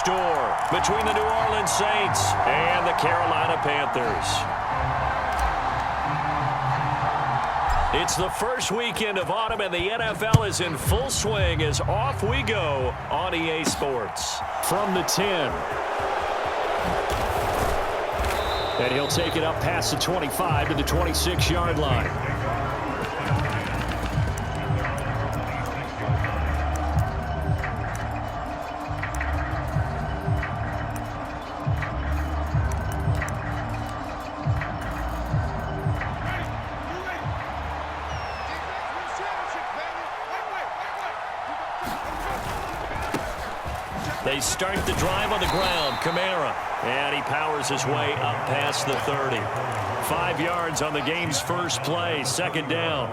store between the New Orleans Saints and the Carolina Panthers. It's the first weekend of autumn, and the NFL is in full swing as off we go on EA Sports. From the 10. And he'll take it up past the 25 to the 26-yard line. They start the drive on the ground. Kamara. And he powers his way up past the 30. 5 yards on the game's first play. Second down.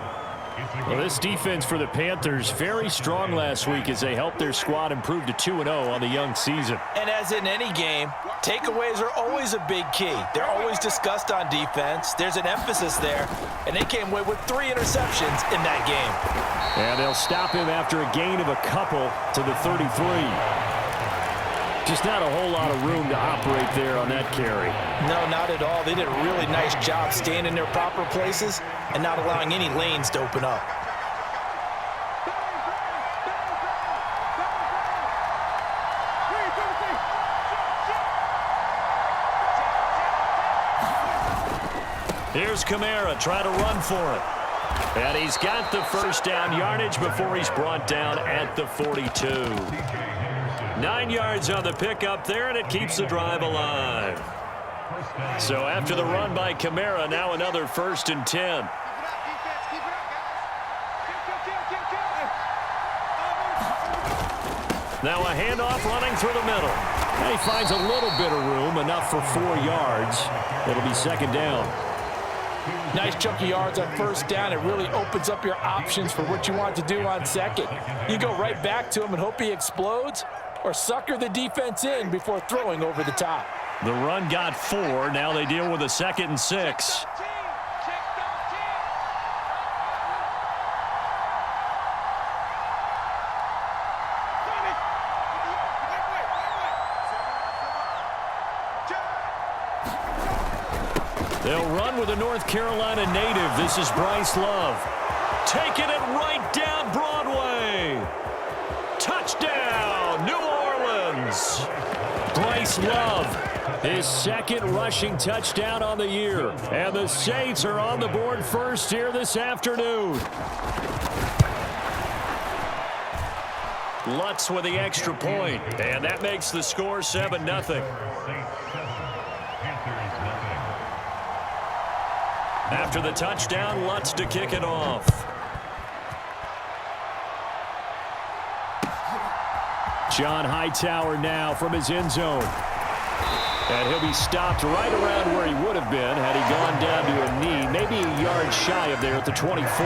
Well, this defense for the Panthers, very strong last week as they helped their squad improve to 2-0 on the young season. And as in any game, takeaways are always a big key. They're always discussed on defense. There's an emphasis there. And they came away with 3 interceptions in that game. And they'll stop him after a gain of a couple to the 33. Just not a whole lot of room to operate there on that carry. No, not at all. They did a really nice job staying in their proper places and not allowing any lanes to open up. Here's Kamara trying to run for it. And he's got the first down yardage before he's brought down at the 42. 9 yards on the pickup there, and it keeps the drive alive. So after the run by Kamara, now another 1st and 10. Now a handoff running through the middle. And he finds a little bit of room, enough for 4 yards. It'll be second down. Nice chunky yards on first down. It really opens up your options for what you want to do on second. You go right back to him and hope he explodes, or sucker the defense in before throwing over the top. The run got 4. Now they deal with a 2nd and 6. They'll run with a North Carolina native. This is Bryce Love. Taking it right down Broadway. Touchdown, New Orleans. Bryce Love, his 2nd rushing touchdown on the year. And the Saints are on the board first here this afternoon. Lutz with the extra point, and that makes the score 7-0. After the touchdown, Lutz to kick it off. John Hightower now from his end zone. And he'll be stopped right around where he would have been had he gone down to a knee, maybe a yard shy of there at the 24.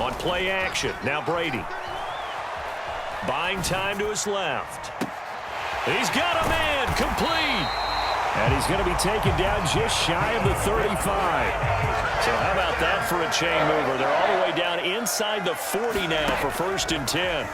On play action, now Brady. Buying time to his left. He's got a man, complete. And he's going to be taken down just shy of the 35. So how about that for a chain mover? They're all the way down inside the 40 now for 1st and 10.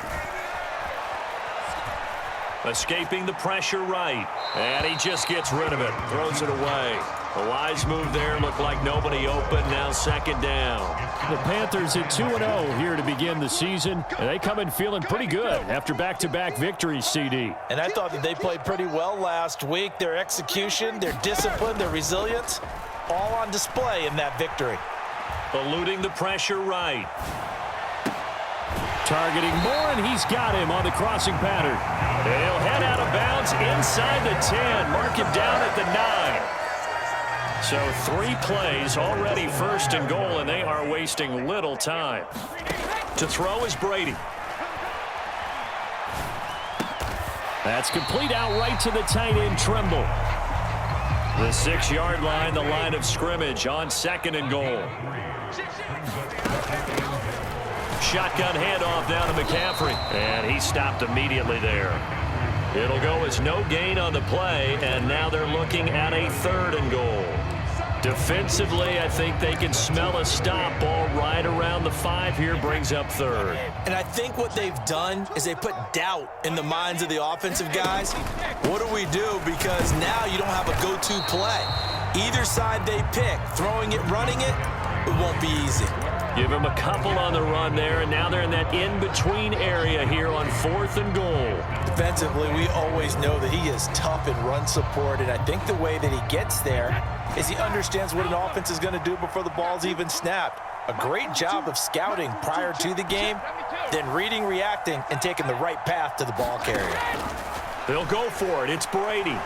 Escaping the pressure right. And he just gets rid of it, throws it away. A wise move there, looked like nobody open, now 2nd down. The Panthers at 2-0 here to begin the season, and they come in feeling pretty good after back-to-back victories, CD. And I thought that they played pretty well last week. Their execution, their discipline, their resilience, all on display in that victory. Eluding the pressure right. Targeting Moore, and he's got him on the crossing pattern. And he'll head out of bounds inside the 10, mark him down at the 9. So 3 plays already 1st and goal, and they are wasting little time. To throw is Brady. That's complete out right to the tight end, Tremble. The 6-yard line, the line of scrimmage on 2nd and goal. Shotgun handoff down to McCaffrey, and he stopped immediately there. It'll go as no gain on the play, and now they're looking at a 3rd and goal. Defensively, I think they can smell a stop. Ball right around the 5 here, brings up 3rd. And I think what they've done is they put doubt in the minds of the offensive guys. What do we do? Because now you don't have a go-to play. Either side they pick, throwing it, running it, it won't be easy. Give him a couple on the run there, and now they're in that in-between area here on 4th and goal. Defensively, we always know that he is tough in run support, and I think the way that he gets there is he understands what an offense is going to do before the ball's even snapped. A great job of scouting prior to the game, then reading, reacting, and taking the right path to the ball carrier. They'll go for it. It's Brady.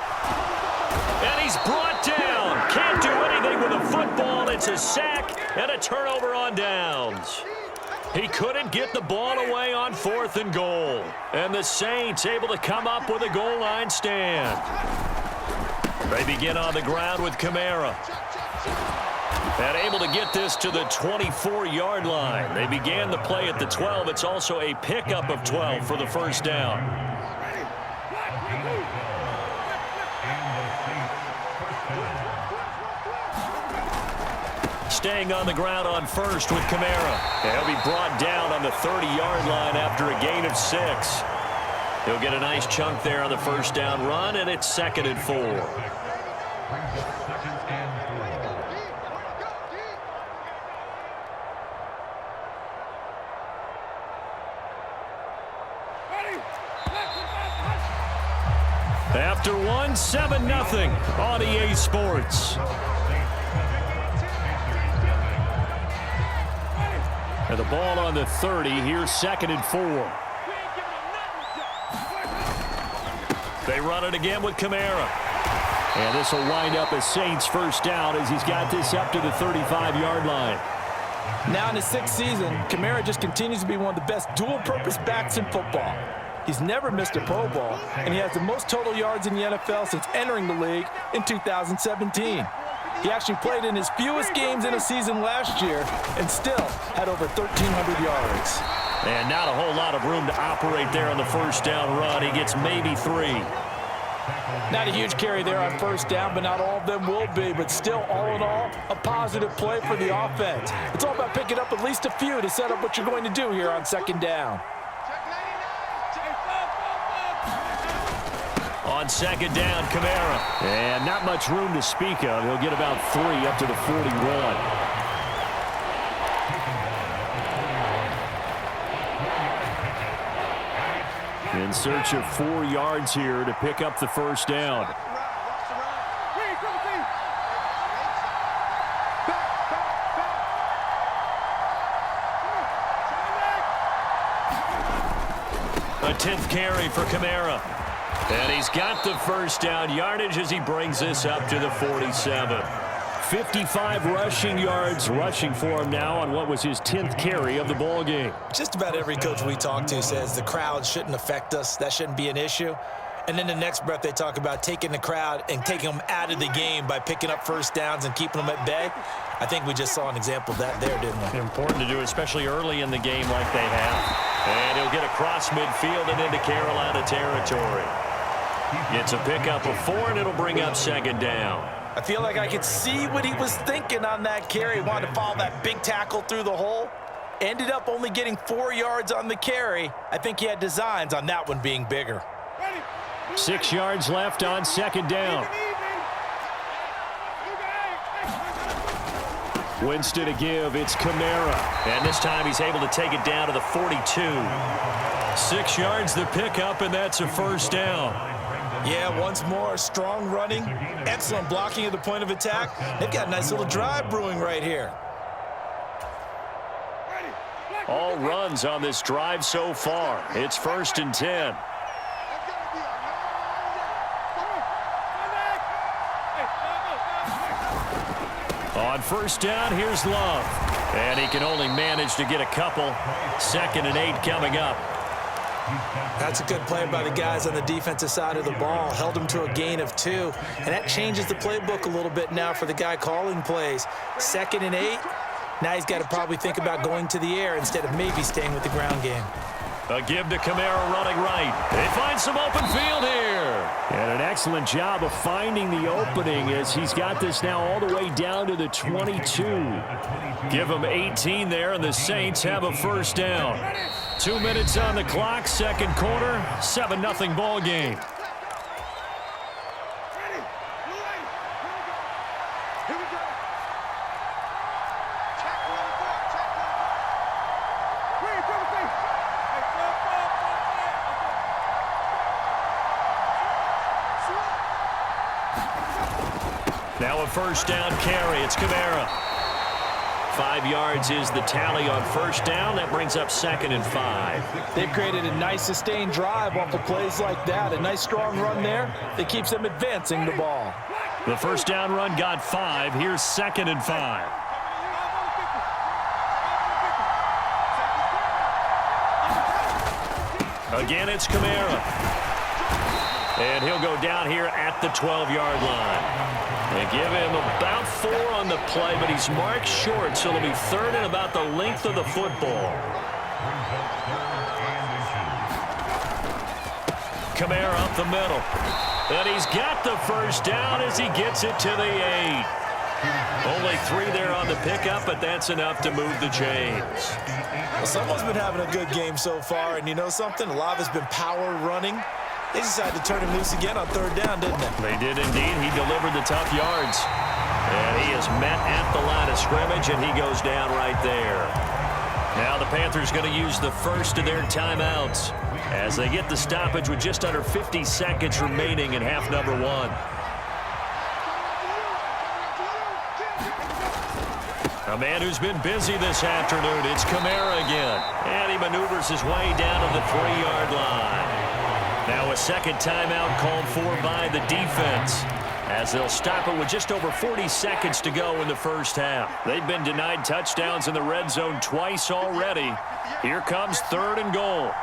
And he's brought down. Can't do anything with a football. It's a sack and a turnover on downs. He couldn't get the ball away on 4th and goal. And the Saints able to come up with a goal line stand. They begin on the ground with Kamara. And able to get this to the 24-yard line. They began the play at the 12. It's also a pickup of 12 for the first down. Staying on the ground on 1st with Kamara. He'll be brought down on the 30-yard line after a gain of 6. He'll get a nice chunk there on the first down run, and it's 2nd and 4. After 1, 7-0 on EA Sports. And the ball on the 30. Here's 2nd and 4. They run it again with Kamara. And this will wind up a Saints first down as he's got this up to the 35-yard line. Now in his 6th season, Kamara just continues to be one of the best dual-purpose backs in football. He's never missed a Pro Bowl, and he has the most total yards in the NFL since entering the league in 2017. He actually played in his fewest games in a season last year and still had over 1,300 yards. And not a whole lot of room to operate there on the first down run. He gets maybe 3. Not a huge carry there on first down, but not all of them will be. But still, all in all, a positive play for the offense. It's all about picking up at least a few to set up what you're going to do here on 2nd down. On 2nd down, Kamara. And not much room to speak of. He'll get about 3 up to the 41. In search of 4 yards here to pick up the first down. A 10th carry for Kamara. And he's got the first down yardage as he brings this up to the 47. 55 rushing yards rushing for him now on what was his 10th carry of the ball game. Just about every coach we talk to says the crowd shouldn't affect us. That shouldn't be an issue. And then the next breath they talk about taking the crowd and taking them out of the game by picking up first downs and keeping them at bay. I think we just saw an example of that there, didn't we? Important to do, especially early in the game like they have. And he'll get across midfield and into Carolina territory. It's a pickup of 4, and it'll bring up 2nd down. I feel like I could see what he was thinking on that carry. He wanted to follow that big tackle through the hole. Ended up only getting 4 yards on the carry. I think he had designs on that one being bigger. 6 yards left on 2nd down. Winston to give. It's Kamara. And this time he's able to take it down to the 42. 6 yards the pickup, and that's a first down. Yeah, once more, strong running, excellent blocking at the point of attack. They've got a nice little drive brewing right here. All runs on this drive so far. It's 1st and 10. On first down, here's Love. And he can only manage to get a couple. 2nd and 8 coming up. That's a good play by the guys on the defensive side of the ball. Held him to a gain of 2. And that changes the playbook a little bit now for the guy calling plays. 2nd and 8. Now he's got to probably think about going to the air instead of maybe staying with the ground game. A give to Kamara running right. They find some open field here. And an excellent job of finding the opening as he's got this now all the way down to the 22. Give him 18 there, and the Saints have a first down. 2 minutes on the clock, second quarter, 7-0 ball game. Now a first down carry. It's Kamara. 5 yards is the tally on first down. That brings up 2nd and 5. They've created a nice sustained drive off of plays like that. A nice strong run there that keeps them advancing the ball. The first down run got 5. Here's 2nd and 5. Again, it's Kamara. And he'll go down here at the 12-yard line. They give him about 4 on the play, but he's marked short, so it'll be 3rd and about the length of the football. Kamara up the middle. And he's got the first down as he gets it to the 8. Only 3 there on the pickup, but that's enough to move the chains. Well, someone's been having a good game so far, and you know something? A lot of it's been power running. They decided to turn him loose again on 3rd down, didn't they? They did indeed. He delivered the tough yards. And he is met at the line of scrimmage, and he goes down right there. Now the Panthers going to use the first of their timeouts as they get the stoppage with just under 50 seconds remaining in half number 1. A man who's been busy this afternoon. It's Kamara again. And he maneuvers his way down to the 3-yard line. Now a second timeout called for by the defense as they'll stop it with just over 40 seconds to go in the first half. They've been denied touchdowns in the red zone twice already. Here comes 3rd and goal.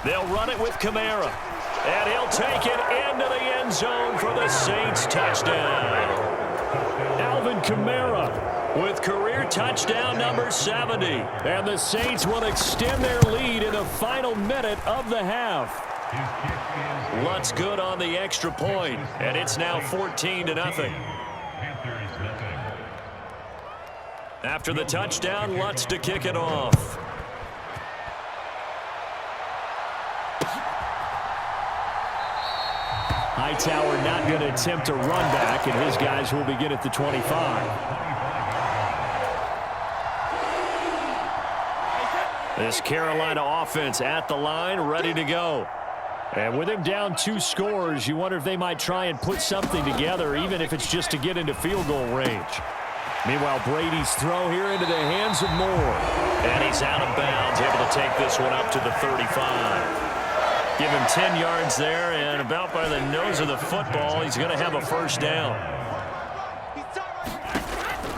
They'll run it with Kamara. And he'll take it into the end zone for the Saints touchdown. Alvin Kamara with career touchdown number 70. And the Saints will extend their lead in the final minute of the half. Lutz good on the extra point, and it's now 14-0. After the touchdown, Lutz to kick it off. Hightower not going to attempt a run back, and his guys will begin at the 25. This Carolina offense at the line, ready to go. And with him down 2 scores, you wonder if they might try and put something together, even if it's just to get into field goal range. Meanwhile, Brady's throw here into the hands of Moore. And he's out of bounds, able to take this one up to the 35. Give him 10 yards there, and about by the nose of the football, he's going to have a first down.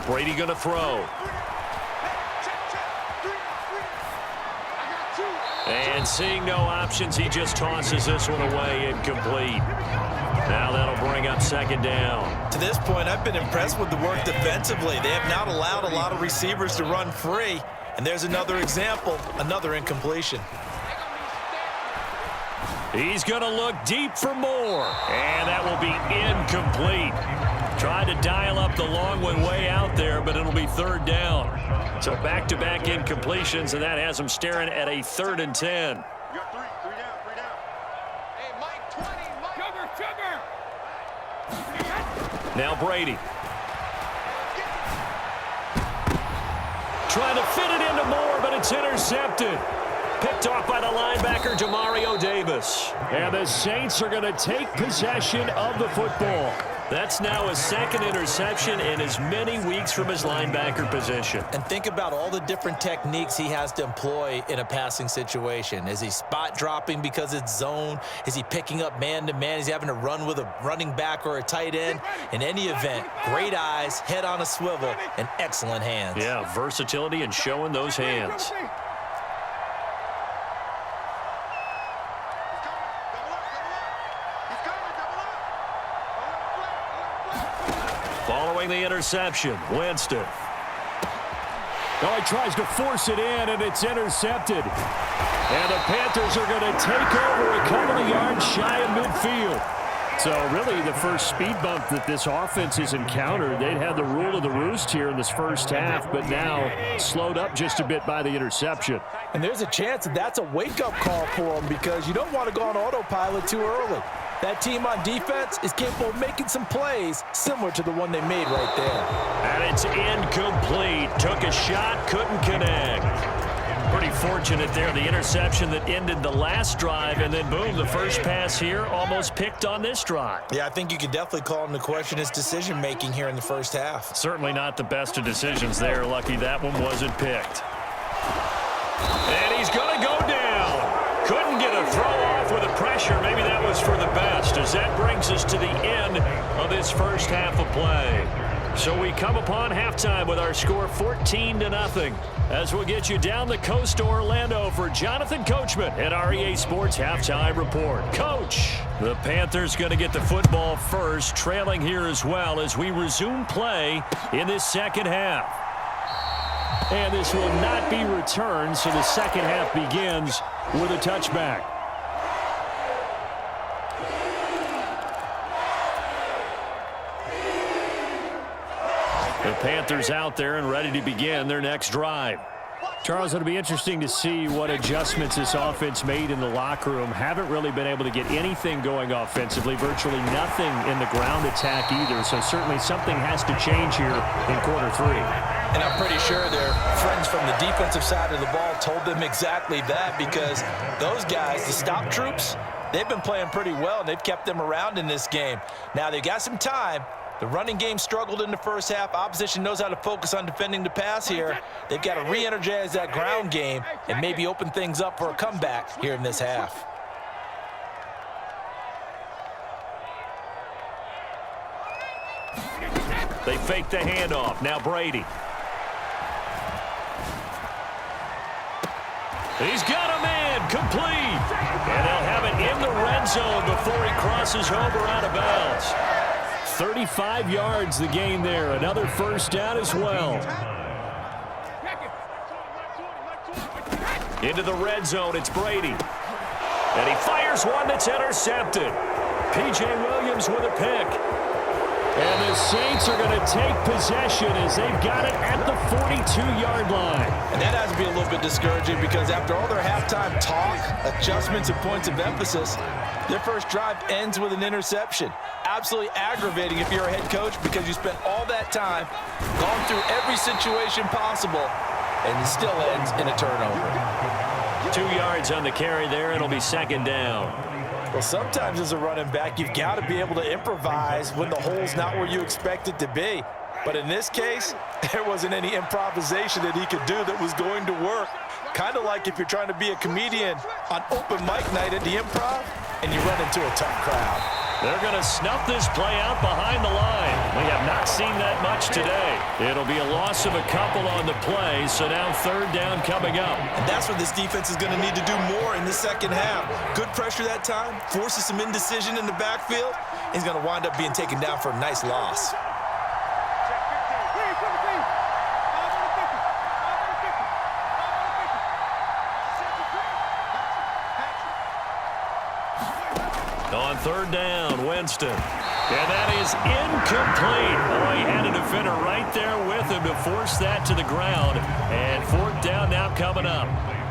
Brady going to throw. And seeing no options, he just tosses this one away, incomplete. Now that'll bring up 2nd down. To this point, I've been impressed with the work defensively. They have not allowed a lot of receivers to run free. And there's another example, another incompletion. He's going to look deep for more. And that will be incomplete. Tried to dial up the long one way out there, but it'll be 3rd down. So back-to-back incompletions, and that has him staring at a 3rd and 10. You got 3 down. Hey, Mike 20, Mike. Sugar. Now Brady. Trying to fit it into Moore, but it's intercepted. Picked off by the linebacker, Demario Davis. And the Saints are going to take possession of the football. That's now his 2nd interception in as many weeks from his linebacker position. And think about all the different techniques he has to employ in a passing situation. Is he spot dropping because it's zone? Is he picking up man-to-man? Is he having to run with a running back or a tight end? In any event, great eyes, head on a swivel, and excellent hands. Yeah, versatility and showing those hands. Following the interception, Winston. Oh, he tries to force it in, and it's intercepted. And the Panthers are going to take over a couple of yards shy of midfield. So really the first speed bump that this offense has encountered. They'd had the rule of the roost here in this first half, but now slowed up just a bit by the interception. And there's a chance that that's a wake-up call for them because you don't want to go on autopilot too early. That team on defense is capable of making some plays similar to the one they made right there. And it's incomplete. Took a shot, couldn't connect. Pretty fortunate there, the interception that ended the last drive, and then boom, the first pass here almost picked on this drive. Yeah, I think you could definitely call into question his decision-making here in the first half. Certainly not the best of decisions there. Lucky that one wasn't picked. And he's going to go down. Couldn't get a throw off with the pressure. Maybe that was for the best, as that brings us to the end of this first half of play. So we come upon halftime with our score 14-0. As we'll get you down the coast to Orlando for Jonathan Coachman at our EA Sports Halftime Report. Coach, the Panthers going to get the football first, trailing here as well as we resume play in this second half. And this will not be returned, so the second half begins with a touchback. The Panthers out there and ready to begin their next drive. Charles, it'll be interesting to see what adjustments this offense made in the locker room. Haven't really been able to get anything going offensively, virtually nothing in the ground attack either. So certainly something has to change here in quarter three. And I'm pretty sure their friends from the defensive side of the ball told them exactly that, because those guys, the stop troops, they've been playing pretty well, and they've kept them around in this game. Now, they've got some time. The running game struggled in the first half. Opposition knows how to focus on defending the pass here. They've got to re-energize that ground game and maybe open things up for a comeback here in this half. They fake the handoff. Now Brady. He's got a man complete. And they'll have it in the red zone before he crosses over out of bounds. 35 yards the gain there. Another first down as well. Into the red zone, it's Brady. And he fires one that's intercepted. P.J. Williams with a pick. And the Saints are going to take possession as they've got it at the 42-yard line. And that has to be a little bit discouraging, because after all their halftime talk, adjustments, and points of emphasis, their first drive ends with an interception. Absolutely aggravating if you're a head coach, because you spent all that time, gone through every situation possible, and it still ends in a turnover. 2 yards on the carry there. It'll be second down. Well, sometimes as a running back, you've got to be able to improvise when the hole's not where you expect it to be. But in this case, there wasn't any improvisation that he could do that was going to work. Kind of like if you're trying to be a comedian on open mic night at the Improv and you run into a tough crowd. They're going to snuff this play out behind the line. We have not seen that much today. It'll be a loss of a couple on the play, so now third down coming up. And that's what this defense is going to need to do more in the second half. Good pressure that time, forces some indecision in the backfield. He's going to wind up being taken down for a nice loss. On third down, Winston. And that is incomplete. Oh, he had a defender right there with him to force that to the ground. And fourth down now coming up.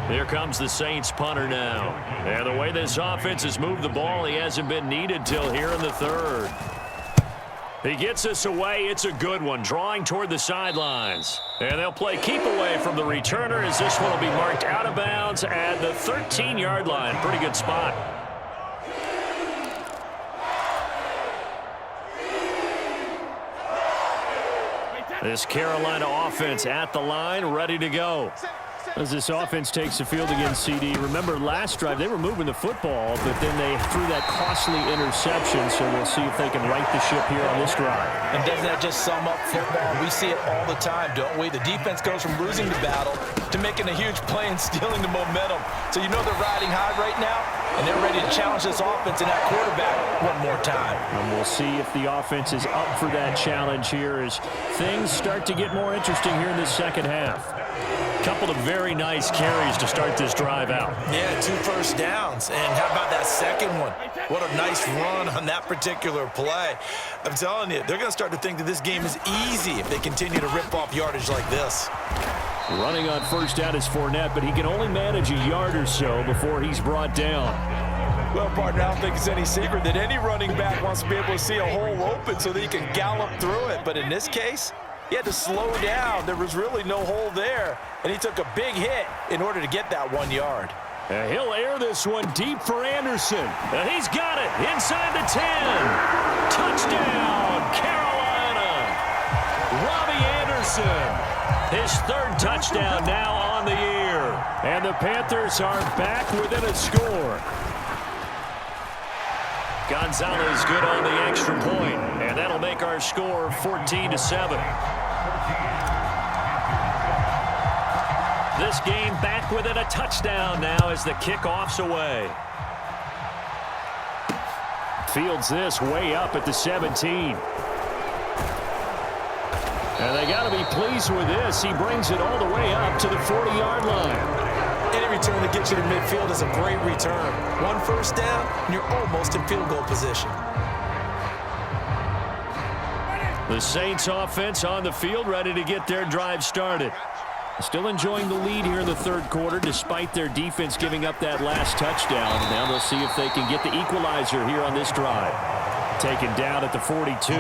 Here comes the Saints punter now. And the way this offense has moved the ball, he hasn't been needed till here in the third. He gets us away. It's a good one, drawing toward the sidelines. And they'll play keep away from the returner, as this one will be marked out of bounds at the 13-yard line. Pretty good spot. This Carolina offense at the line, ready to go. As this offense takes the field against CD, remember last drive they were moving the football, but then they threw that costly interception, so we'll see if they can right the ship here on this drive. And doesn't that just sum up football? We see it all the time, don't we? The defense goes from losing the battle to making a huge play and stealing the momentum. So you know they're riding high right now. and they're ready to challenge this offense and that quarterback one more time. And we'll see if the offense is up for that challenge here as things start to get more interesting here in the second half. Couple of very nice carries to start this drive out. Yeah, 2 first downs. And how about that second one? What a nice run on that particular play. I'm telling you, they're going to start to think that this game is easy if they continue to rip off yardage like this. Running on first down is Fournette, but he can only manage a yard or so before he's brought down. Well, partner, I don't think it's any secret that any running back wants to be able to see a hole open so that he can gallop through it. But in this case, he had to slow down. There was really no hole there, and he took a big hit in order to get that 1 yard. He'll air this one deep for Anderson. And he's got it inside the 10. Touchdown, Carolina. Robbie Anderson. His 3rd touchdown now on the year. And the Panthers are back within a score. Gonzalez good on the extra point, and that'll make our score 14-7. This game back within a touchdown now as the kickoff's away. Fields this way up at the 17. And they got to be pleased with this. He brings it all the way up to the 40-yard line. Any return that gets you to midfield is a great return. 1 first down, and you're almost in field goal position. The Saints offense on the field, ready to get their drive started. Still enjoying the lead here in the 3rd quarter despite their defense giving up that last touchdown. Now they'll see if they can get the equalizer here on this drive. Taken down at the 42.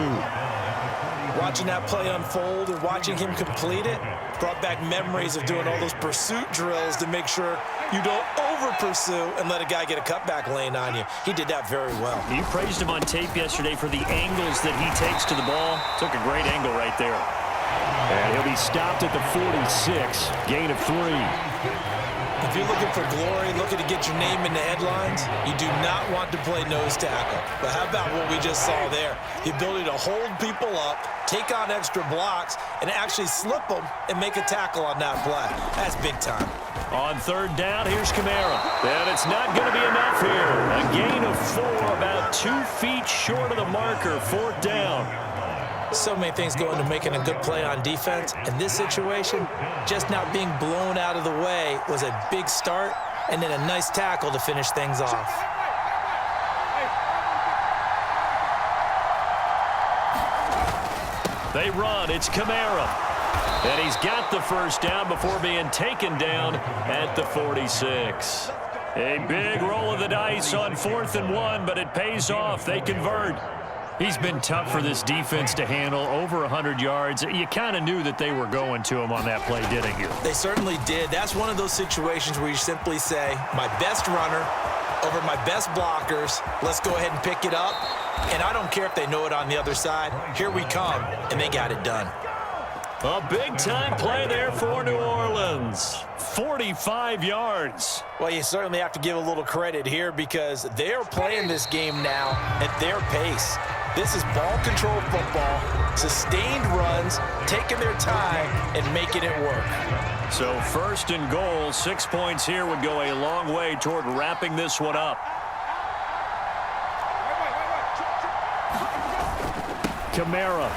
Watching that play unfold and watching him complete it brought back memories of doing all those pursuit drills to make sure you don't over-pursue and let a guy get a cutback lane on you. He did that very well. You praised him on tape yesterday for the angles that he takes to the ball. Took a great angle right there. And he'll be stopped at the 46. Gain of 3. If you're looking for glory, looking to get your name in the headlines, you do not want to play nose tackle. But how about what we just saw there? The ability to hold people up, take on extra blocks, and actually slip them and make a tackle on that play. That's big time. On 3rd down, here's Kamara. And it's not going to be enough here. A gain of 4, about 2 feet short of the marker. 4th down. So many things go into making a good play on defense. In this situation, just not being blown out of the way was a big start, and then a nice tackle to finish things off. They run. It's Kamara. And he's got the first down before being taken down at the 46. A big roll of the dice on 4th and 1, but it pays off. They convert. He's been tough for this defense to handle, over 100 yards. You kind of knew that they were going to him on that play, didn't you? They certainly did. That's one of those situations where you simply say, my best runner over my best blockers, let's go ahead and pick it up. And I don't care if they know it on the other side. Here we come, and they got it done. A big-time play there for New Orleans. 45 yards. Well, you certainly have to give a little credit here because they're playing this game now at their pace. This is ball control football, sustained runs, taking their time, and making it work. So 1st and goal, 6 points here would go a long way toward wrapping this one up. Kamara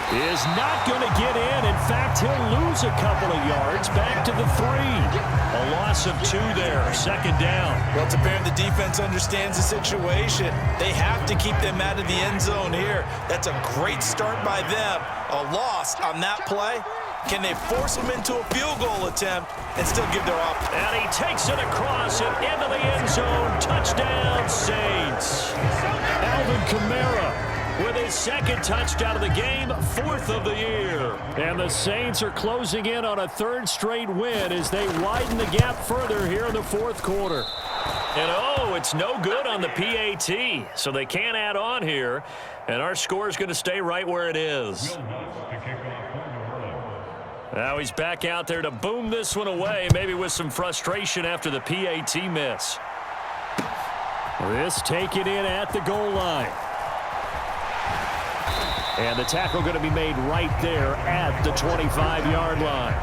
is not going to get in. In fact, he'll lose a couple of yards back to the 3. A loss of 2 there, 2nd down. Well, it's apparent the defense understands the situation. They have to keep them out of the end zone here. That's a great start by them. A loss on that play. Can they force them into a field goal attempt and still give their offense? And he takes it across and into the end zone. Touchdown, Saints. Alvin Kamara with his 2nd touchdown of the game, 4th of the year. And the Saints are closing in on a 3rd straight win as they widen the gap further here in the 4th quarter. And it's no good on the PAT, so they can't add on here. And our score is going to stay right where it is. Now he's back out there to boom this one away, maybe with some frustration after the PAT miss. This taken in at the goal line. And the tackle going to be made right there at the 25-yard line.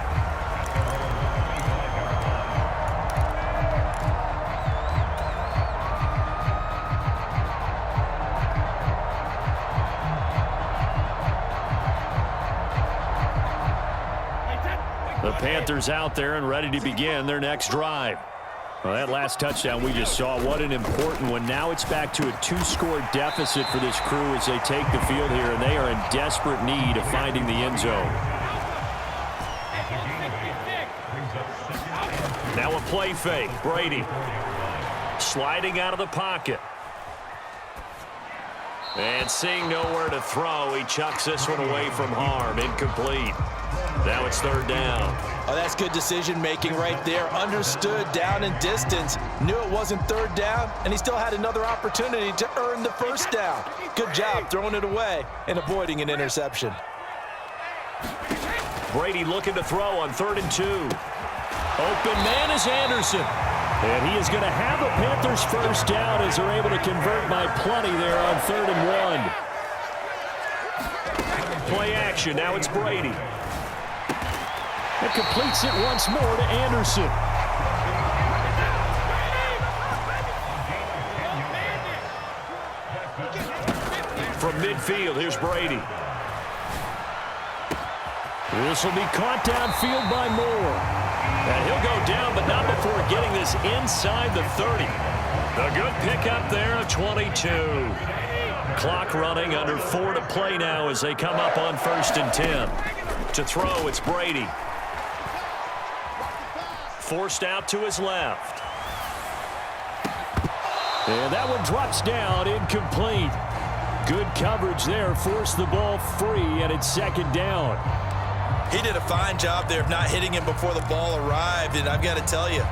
The Panthers out there and ready to begin their next drive. Well, that last touchdown we just saw, what an important one. Now it's back to a 2-score deficit for this crew as they take the field here, and they are in desperate need of finding the end zone. Now a play fake. Brady sliding out of the pocket. And seeing nowhere to throw, he chucks this one away from harm. Incomplete. Now it's third down. Oh, that's good decision-making right there. Understood down and distance. Knew it wasn't third down, and he still had another opportunity to earn the first down. Good job throwing it away and avoiding an interception. Brady looking to throw on 3rd and 2. Open man is Anderson. And he is going to have a Panthers first down as they're able to convert by plenty there on 3rd and 1. Play action. Now it's Brady. It completes it once more to Anderson. From midfield, here's Brady. This will be caught downfield by Moore. And he'll go down, but not before getting this inside the 30. A good pickup there of 22. Clock running, under 4 to play now as they come up on 1st and 10. To throw, it's Brady. Forced out to his left. And that one drops down, incomplete. Good coverage there, forced the ball free, and it's 2nd down. He did a fine job there of not hitting him before the ball arrived, and I've got to tell you,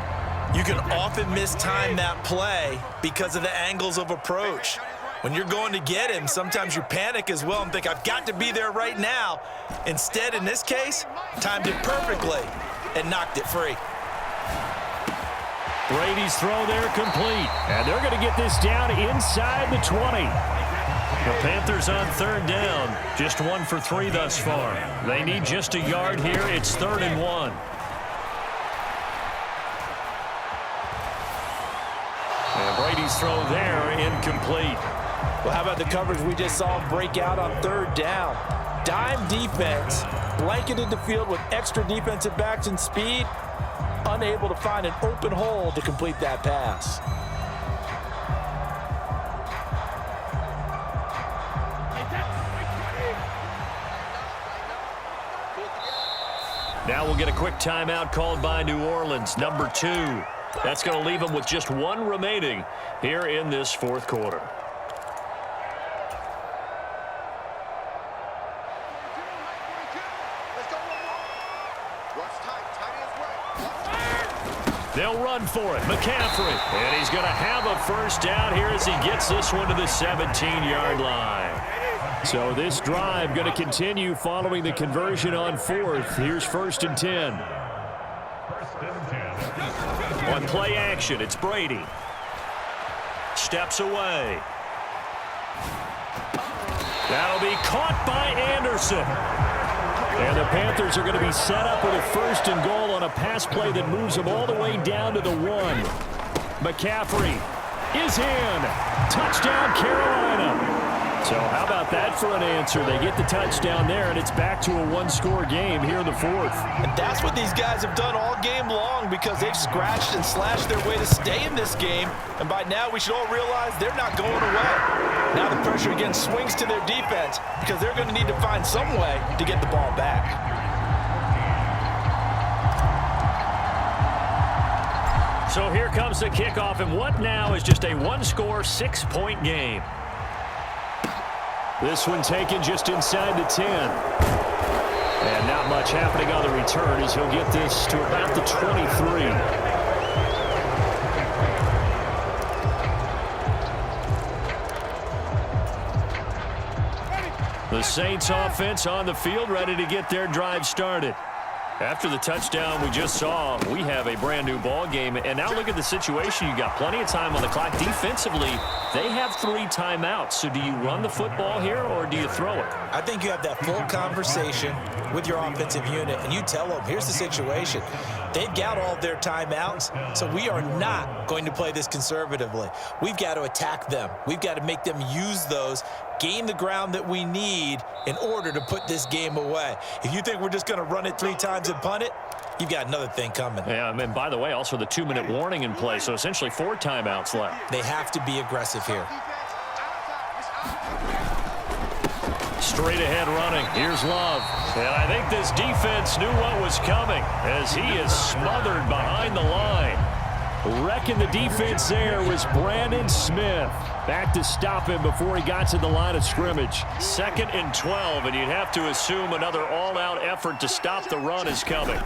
you can often mistime that play because of the angles of approach. When you're going to get him, sometimes you panic as well and think, I've got to be there right now. Instead, in this case, timed it perfectly and knocked it free. Brady's throw there complete, and they're going to get this down inside the 20. The Panthers on 3rd down, just 1 for 3 thus far. They need just a yard here. It's 3rd and 1. And Brady's throw there, incomplete. Well, how about the coverage we just saw him break out on 3rd down? Dime defense, blanketed the field with extra defensive backs and speed, unable to find an open hole to complete that pass. Now we'll get a quick timeout called by New Orleans, number 2. That's going to leave them with just 1 remaining here in this 4th quarter. They'll run for it. McCaffrey. And he's going to have a first down here as he gets this one to the 17-yard line. So this drive going to continue following the conversion on 4th. Here's 1st and 10. On play action, it's Brady. Steps away. That'll be caught by Anderson. And the Panthers are going to be set up with a 1st and goal on a pass play that moves them all the way down to the 1. McCaffrey is in. Touchdown, Carolina. So how about that for an answer? They get the touchdown there, and it's back to a 1-score game here in the 4th. And that's what these guys have done all game long because they've scratched and slashed their way to stay in this game. And by now, we should all realize they're not going away. Now the pressure again swings to their defense because they're going to need to find some way to get the ball back. So here comes the kickoff, and what now is just a 1-score, 6-point game. This one taken just inside the 10. And not much happening on the return as he'll get this to about the 23. The Saints offense on the field, ready to get their drive started. After the touchdown we just saw, we have a brand new ball game. And now look at the situation. You got plenty of time on the clock. Defensively, they have 3 timeouts. So do you run the football here or do you throw it? I think you have that full conversation with your offensive unit, and you tell them, here's the situation. They've got all their timeouts, so we are not going to play this conservatively. We've got to attack them. We've got to make them use those, gain the ground that we need in order to put this game away. If you think we're just going to run it 3 times and punt it, you've got another thing coming. Yeah, and by the way, also the 2-minute warning in play, so essentially 4 timeouts left. They have to be aggressive here. Straight ahead running. Here's Love. And I think this defense knew what was coming as he is smothered behind the line. Wrecking the defense there was Brandon Smith. Back to stop him before he got to the line of scrimmage. 2nd and 12, and you'd have to assume another all-out effort to stop the run is coming.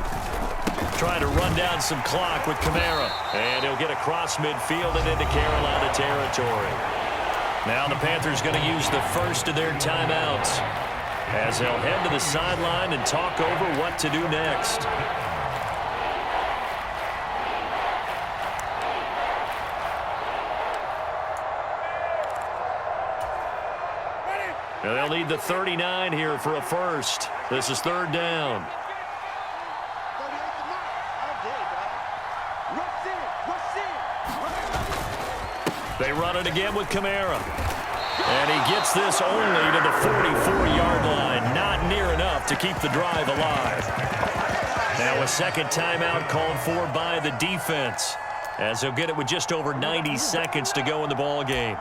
Trying to run down some clock with Kamara. And he'll get across midfield and into Carolina territory. Now the Panthers going to use the first of their timeouts as they'll head to the sideline and talk over what to do next. They'll need the 39 here for a first. This is 3rd down. They run it again with Kamara. And he gets this only to the 44-yard line. Not near enough to keep the drive alive. Now a second timeout called for by the defense, as they'll get it with just over 90 seconds to go in the ball game.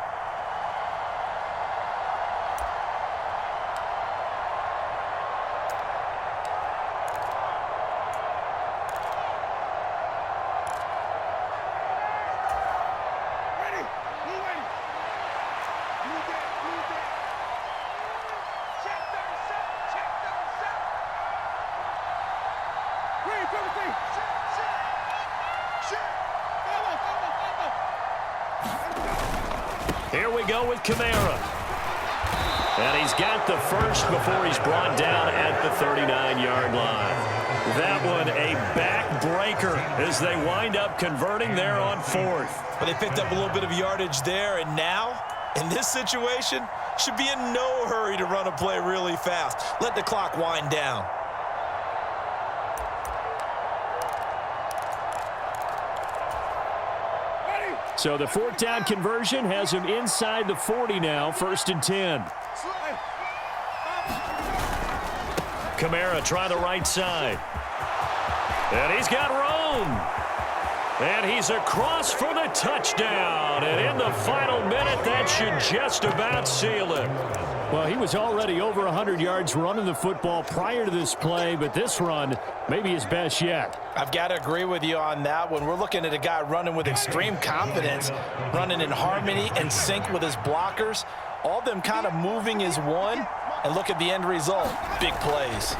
Here we go with Kamara. And he's got the first before he's brought down at the 39-yard line. That one a backbreaker as they wind up converting there on 4th. But they picked up a little bit of yardage there, and now, in this situation, should be in no hurry to run a play really fast. Let the clock wind down. So the 4th down conversion has him inside the 40 now, 1st and 10. Kamara try the right side. And he's got room. And he's across for the touchdown. And in the final minute, that should just about seal it. Well, he was already over 100 yards running the football prior to this play, but this run may be his best yet. I've got to agree with you on that one. We're looking at a guy running with extreme confidence, running in harmony and sync with his blockers. All of them kind of moving as one. And look at the end result. Big plays.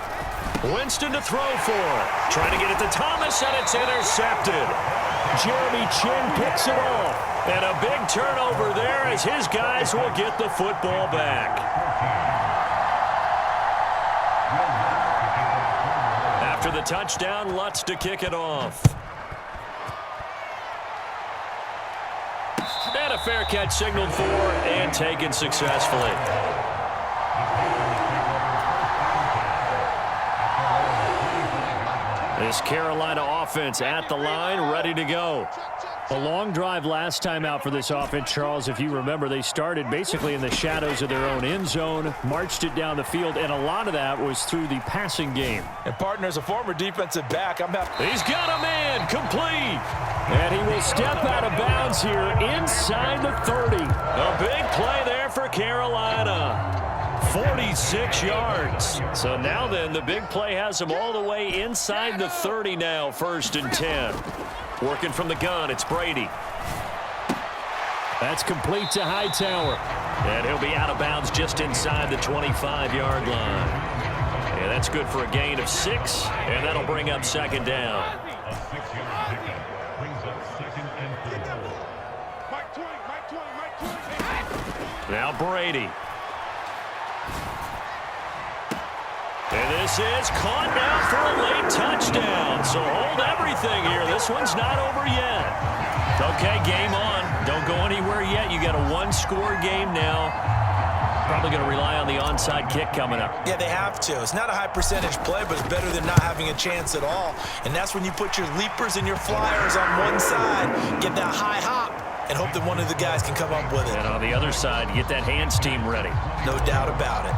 Winston to throw for. Trying to get it to Thomas, and it's intercepted. Jeremy Chin picks it off. And a big turnover there as his guys will get the football back. After the touchdown, Lutz to kick it off. And a fair catch signaled for and taken successfully. This Carolina offense at the line, ready to go. A long drive last time out for this offense, Charles. If you remember, they started basically in the shadows of their own end zone, marched it down the field, and a lot of that was through the passing game. And partner's a former defensive back. He's got a man, complete. And he will step out of bounds here inside the 30. A big play there for Carolina. 46 yards. So now then, the big play has him all the way inside the 30 now, 1st and 10. Working from the gun, it's Brady. That's complete to Hightower. And he'll be out of bounds just inside the 25-yard line. And that's good for a gain of 6, and that'll bring up 2nd down. Now Brady. And this is caught now for a late touchdown. So hold everything here. This one's not over yet. Okay, game on. Don't go anywhere yet. You got a one-score game now. Probably going to rely on the onside kick coming up. Yeah, they have to. It's not a high percentage play, but it's better than not having a chance at all. And that's when you put your leapers and your flyers on one side, get that high hop, and hope that one of the guys can come up with it. And on the other side, get that hands team ready. No doubt about it.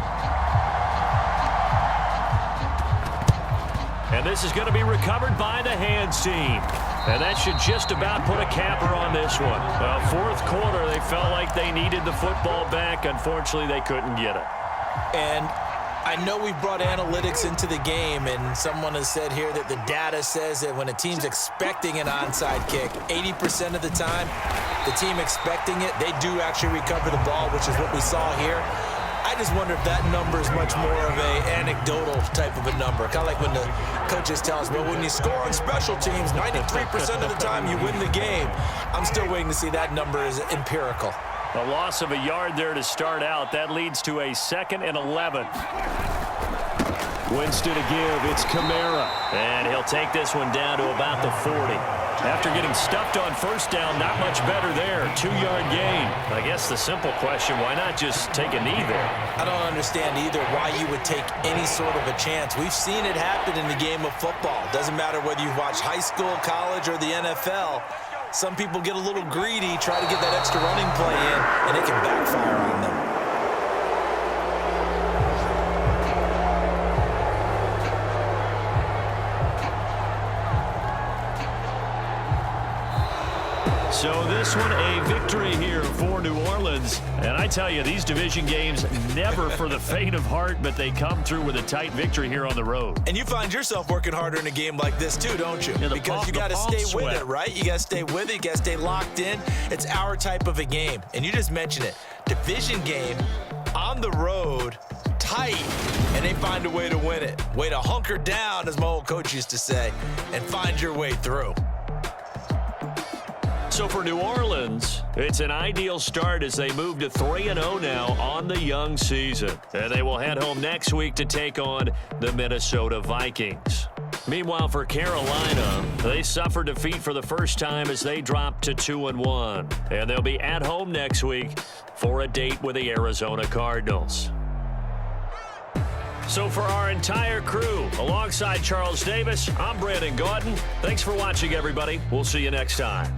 And this is going to be recovered by the hands team. And that should just about put a capper on this one. Fourth quarter, they felt like they needed the football back. Unfortunately, they couldn't get it. And I know we've brought analytics into the game, and someone has said here that the data says that when a team's expecting an onside kick, 80% of the time, the team expecting it, they do actually recover the ball, which is what we saw here. I just wonder if that number is much more of a anecdotal type of a number. Kind of like when the coaches tell us, well, when you score on special teams, 93% of the time you win the game. I'm still waiting to see that number is empirical. A loss of a yard there to start out. That leads to a 2nd and 11. Winston to give. It's Kamara. And he'll take this one down to about the 40. After getting stuffed on first down, not much better there. 2-yard gain. I guess the simple question, why not just take a knee there? I don't understand either why you would take any sort of a chance. We've seen it happen in the game of football. Doesn't matter whether you watch high school, college, or the NFL. Some people get a little greedy, try to get that extra running play in, and it can backfire on them. So this one, a victory here for New Orleans. And I tell you, these division games, never for the faint of heart, but they come through with a tight victory here on the road. And you find yourself working harder in a game like this too, don't you? Yeah, because you got to stay with it, right? You got to stay with it. You got to stay locked in. It's our type of a game. And you just mentioned it. Division game, on the road, tight, and they find a way to win it. Way to hunker down, as my old coach used to say, and find your way through. So for New Orleans, it's an ideal start as they move to 3-0 now on the young season. And they will head home next week to take on the Minnesota Vikings. Meanwhile, for Carolina, they suffered defeat for the first time as they dropped to 2-1. And they'll be at home next week for a date with the Arizona Cardinals. So for our entire crew, alongside Charles Davis, I'm Brandon Gaudin. Thanks for watching, everybody. We'll see you next time.